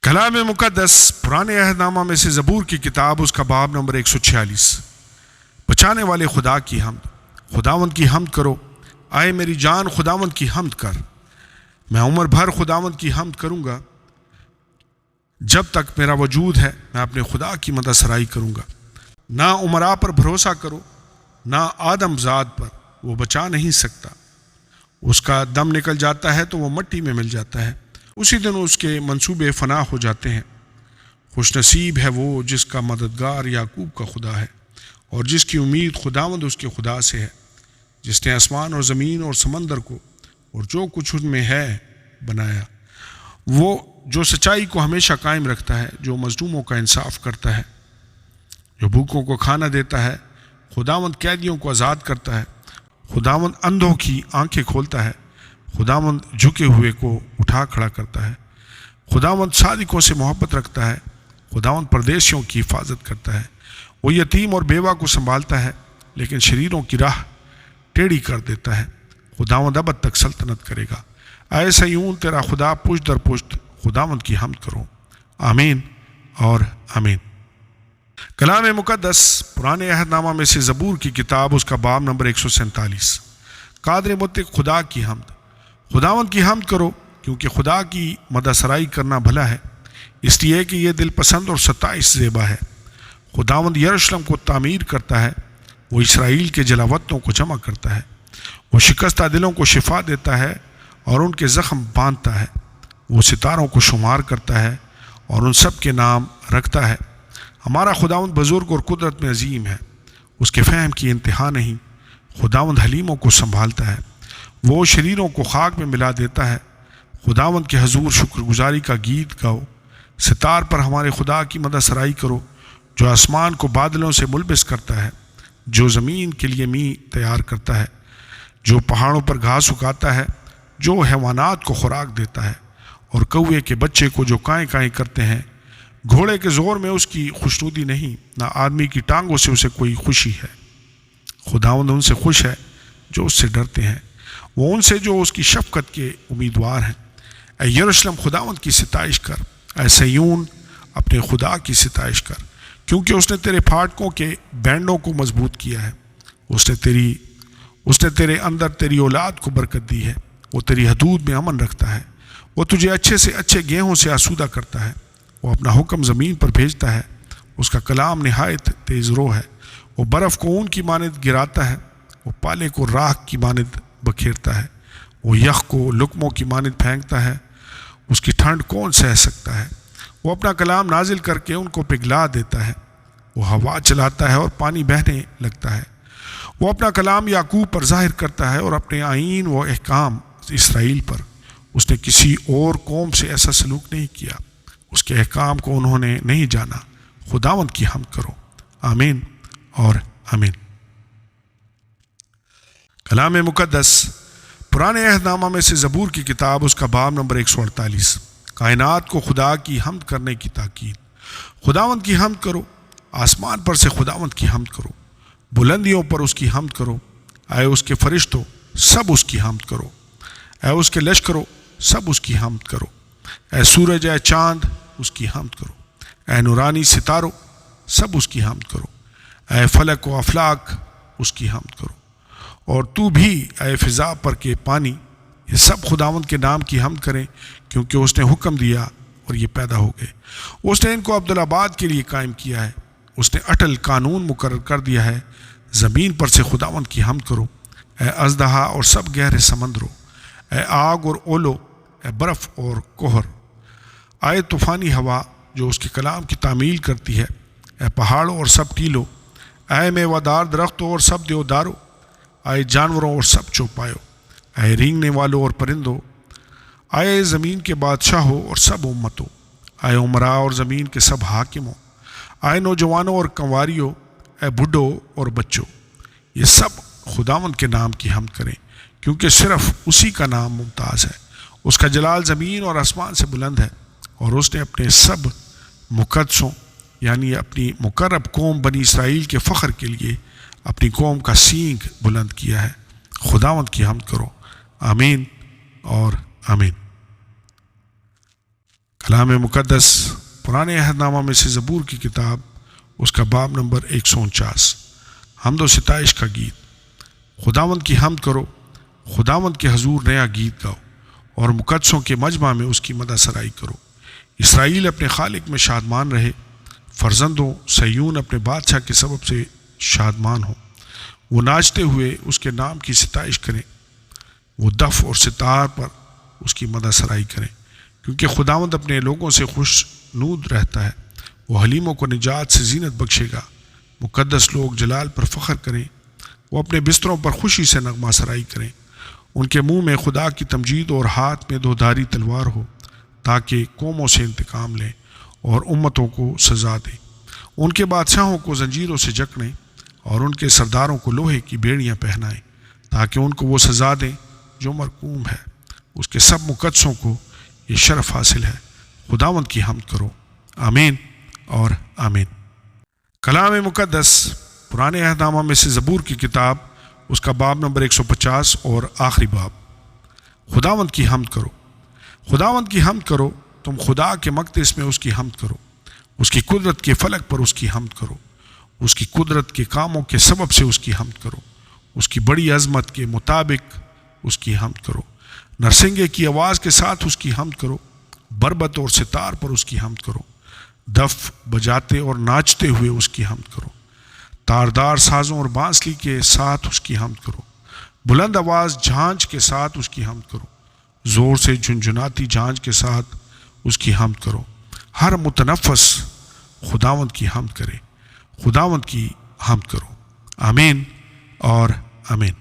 کلام مقدس پرانے عہد نامہ میں سے زبور کی کتاب، اس کا باب نمبر 146۔ بچانے والے خدا کی حمد۔ خداوند کی حمد کرو، آئے میری جان خداوند کی حمد کر۔ میں عمر بھر خداوند کی حمد کروں گا، جب تک میرا وجود ہے میں اپنے خدا کی مدح سرائی کروں گا۔ نہ عمراء پر بھروسہ کرو، نہ آدم ذات پر، وہ بچا نہیں سکتا۔ اس کا دم نکل جاتا ہے تو وہ مٹی میں مل جاتا ہے، اسی دن اس کے منصوبے فنا ہو جاتے ہیں۔ خوش نصیب ہے وہ جس کا مددگار یعقوب کا خدا ہے، اور جس کی امید خداوند اس کے خدا سے ہے، جس نے آسمان اور زمین اور سمندر کو اور جو کچھ ان میں ہے بنایا۔ وہ جو سچائی کو ہمیشہ قائم رکھتا ہے، جو مظلوموں کا انصاف کرتا ہے، جو بھوکوں کو کھانا دیتا ہے۔ خداوند قیدیوں کو آزاد کرتا ہے، خداوند اندھوں کی آنکھیں کھولتا ہے، خداوند جھکے ہوئے کو اٹھا کھڑا کرتا ہے۔ خداوند صادقوں سے محبت رکھتا ہے، خداوند پردیسیوں کی حفاظت کرتا ہے۔ وہ یتیم اور بیوہ کو سنبھالتا ہے، لیکن شریروں کی راہ ٹیڑھی کر دیتا ہے۔ خداوند ابد تک سلطنت کرے گا۔ اے سیون تیرا خدا پشت در پشت، خداوند کی حمد کرو۔ آمین اور آمین۔ کلام مقدس پرانے عہد نامہ میں سے زبور کی کتاب، اس کا باب نمبر 147۔ قادر مطلق خدا کی حمد۔ خداوند کی حمد کرو، کیونکہ خدا کی مدح سرائی کرنا بھلا ہے، اس لیے کہ یہ دل پسند اور ستائش زیبا ہے۔ خداوند یروشلم کو تعمیر کرتا ہے، وہ اسرائیل کے جلاوطنوں کو جمع کرتا ہے۔ وہ شکستہ دلوں کو شفا دیتا ہے اور ان کے زخم باندھتا ہے۔ وہ ستاروں کو شمار کرتا ہے اور ان سب کے نام رکھتا ہے۔ ہمارا خداوند بزرگ اور قدرت میں عظیم ہے، اس کے فہم کی انتہا نہیں۔ خداوند حلیموں کو سنبھالتا ہے، وہ شریروں کو خاک میں ملا دیتا ہے۔ خداوند کے حضور شکر گزاری کا گیت گاؤ، ستار پر ہمارے خدا کی مدح سرائی کرو، جو آسمان کو بادلوں سے ملبس کرتا ہے، جو زمین کے لیے میوہ تیار کرتا ہے، جو پہاڑوں پر گھاس اگاتا ہے، جو حیوانات کو خوراک دیتا ہے، اور کوے کے بچے کو جو کائیں کائیں کرتے ہیں۔ گھوڑے کے زور میں اس کی خوشنودی نہیں، نہ آدمی کی ٹانگوں سے اسے کوئی خوشی ہے۔ خداوند ان سے خوش ہے جو اس سے ڈرتے ہیں، وہ ان سے جو اس کی شفقت کے امیدوار ہیں۔ اے یروشلم خداوند کی ستائش کر، اے سیون اپنے خدا کی ستائش کر، کیونکہ اس نے تیرے پھاٹکوں کے بینڈوں کو مضبوط کیا ہے۔ اس نے تیرے اندر تیری اولاد کو برکت دی ہے۔ وہ تیری حدود میں امن رکھتا ہے، وہ تجھے اچھے سے اچھے گیہوں سے آسودہ کرتا ہے۔ وہ اپنا حکم زمین پر بھیجتا ہے، اس کا کلام نہایت تیز رو ہے۔ وہ برف کو اون کی مانند گراتا ہے، وہ پالے کو راکھ کی مانند بکھیرتا ہے۔ وہ یخ کو لقموں کی مانند پھینکتا ہے، اس کی ٹھنڈ کون سہ سکتا ہے۔ وہ اپنا کلام نازل کر کے ان کو پگھلا دیتا ہے۔ وہ ہوا چلاتا ہے اور پانی بہنے لگتا ہے۔ وہ اپنا کلام یعقوب پر ظاہر کرتا ہے اور اپنے آئین و احکام اسرائیل پر۔ اس نے کسی اور قوم سے ایسا سلوک نہیں کیا، اس کے احکام کو انہوں نے نہیں جانا۔ خداوند کی حمد کرو۔ آمین اور آمین۔ کلام مقدس پرانے عہد نامہ میں سے زبور کی کتاب، اس کا باب نمبر 148۔ کائنات کو خدا کی حمد کرنے کی تاکید۔ خداوند کی حمد کرو، آسمان پر سے خداوند کی حمد کرو، بلندیوں پر اس کی حمد کرو۔ اے اس کے فرشتوں، سب اس کی حمد کرو۔ اے اس کے لشکروں، سب اس کی حمد کرو۔ اے سورج، اے چاند، اس کی حمد کرو۔ اے نورانی ستاروں، سب اس کی حمد کرو۔ اے فلک و افلاک، اس کی حمد کرو۔ اور تو بھی اے فضا پر کے پانی، یہ سب خداوند کے نام کی حمد کریں، کیونکہ اس نے حکم دیا اور یہ پیدا ہو گئے۔ اس نے ان کو عبدالآباد کے لیے قائم کیا ہے، اس نے اٹل قانون مقرر کر دیا ہے۔ زمین پر سے خداوند کی حمد کرو۔ اے اژدہا اور سب گہرے سمندروں، اے آگ اور اولو، اے برف اور کوہر، اے طوفانی ہوا جو اس کے کلام کی تعمیل کرتی ہے، اے پہاڑوں اور سب ٹیلوں، اے میوہ دار درختوں اور سب دیوداروں، اے جانوروں اور سب چوپایوں، اے رینگنے والوں اور پرندوں، اے زمین کے بادشاہوں اور سب امتوں، اے عمراء اور زمین کے سب حاکموں، اے نوجوانوں اور کنواریوں، اے بڈھوں اور بچوں۔ یہ سب خداوند کے نام کی حمد کریں، کیونکہ صرف اسی کا نام ممتاز ہے۔ اس کا جلال زمین اور آسمان سے بلند ہے، اور اس نے اپنے سب مقدسوں یعنی اپنی مقرب قوم بنی اسرائیل کے فخر کے لیے اپنی قوم کا سینگ بلند کیا ہے۔ خداوند کی حمد کرو۔ آمین اور آمین۔ کلام مقدس پرانے عہد نامہ میں سے زبور کی کتاب اس کا باب نمبر 149 حمد و ستائش کا گیت۔ خداوند کی حمد کرو، خداوند کے حضور نیا گیت گاؤ اور مقدسوں کے مجمع میں اس کی مدح سرائی کرو۔ اسرائیل اپنے خالق میں شادمان رہے، فرزندوں صہیون اپنے بادشاہ کے سبب سے شادمان ہوں۔ وہ ناچتے ہوئے اس کے نام کی ستائش کریں، وہ دف اور ستار پر اس کی مدح سرائی کریں، کیونکہ خداوند اپنے لوگوں سے خوشنود رہتا ہے۔ وہ حلیموں کو نجات سے زینت بخشے گا۔ مقدس لوگ جلال پر فخر کریں، وہ اپنے بستروں پر خوشی سے نغمہ سرائی کریں۔ ان کے منہ میں خدا کی تمجید اور ہاتھ میں دودھاری تلوار ہو، تاکہ قوموں سے انتقام لیں اور امتوں کو سزا دیں۔ ان کے بادشاہوں کو زنجیروں سے جکڑیں اور ان کے سرداروں کو لوہے کی بیڑیاں پہنائیں، تاکہ ان کو وہ سزا دیں جو مرقوم ہے۔ اس کے سب مقدسوں کو یہ شرف حاصل ہے۔ خداوند کی حمد کرو، آمین اور آمین۔ کلام مقدس پرانے عہد نامہ میں سے زبور کی کتاب اس کا باب نمبر 150 اور آخری باب۔ خداوند کی حمد کرو، خداوند کی حمد کرو، تم خدا کے مقدس میں اس کی حمد کرو، اس کی قدرت کے فلک پر اس کی حمد کرو، اس کی قدرت کے کاموں کے سبب سے اس کی حمد کرو، اس کی بڑی عظمت کے مطابق اس کی حمد کرو۔ نرسنگے کی آواز کے ساتھ اس کی حمد کرو، بربت اور ستار پر اس کی حمد کرو، دف بجاتے اور ناچتے ہوئے اس کی حمد کرو، تاردار سازوں اور بانسلی کے ساتھ اس کی حمد کرو، بلند آواز جھانج کے ساتھ اس کی حمد کرو، زور سے جھنجھناتی جھانج کے ساتھ اس کی حمد کرو۔ ہر متنفس خداوند کی حمد کرے، خداوند کی حمد کرو، آمین اور آمین۔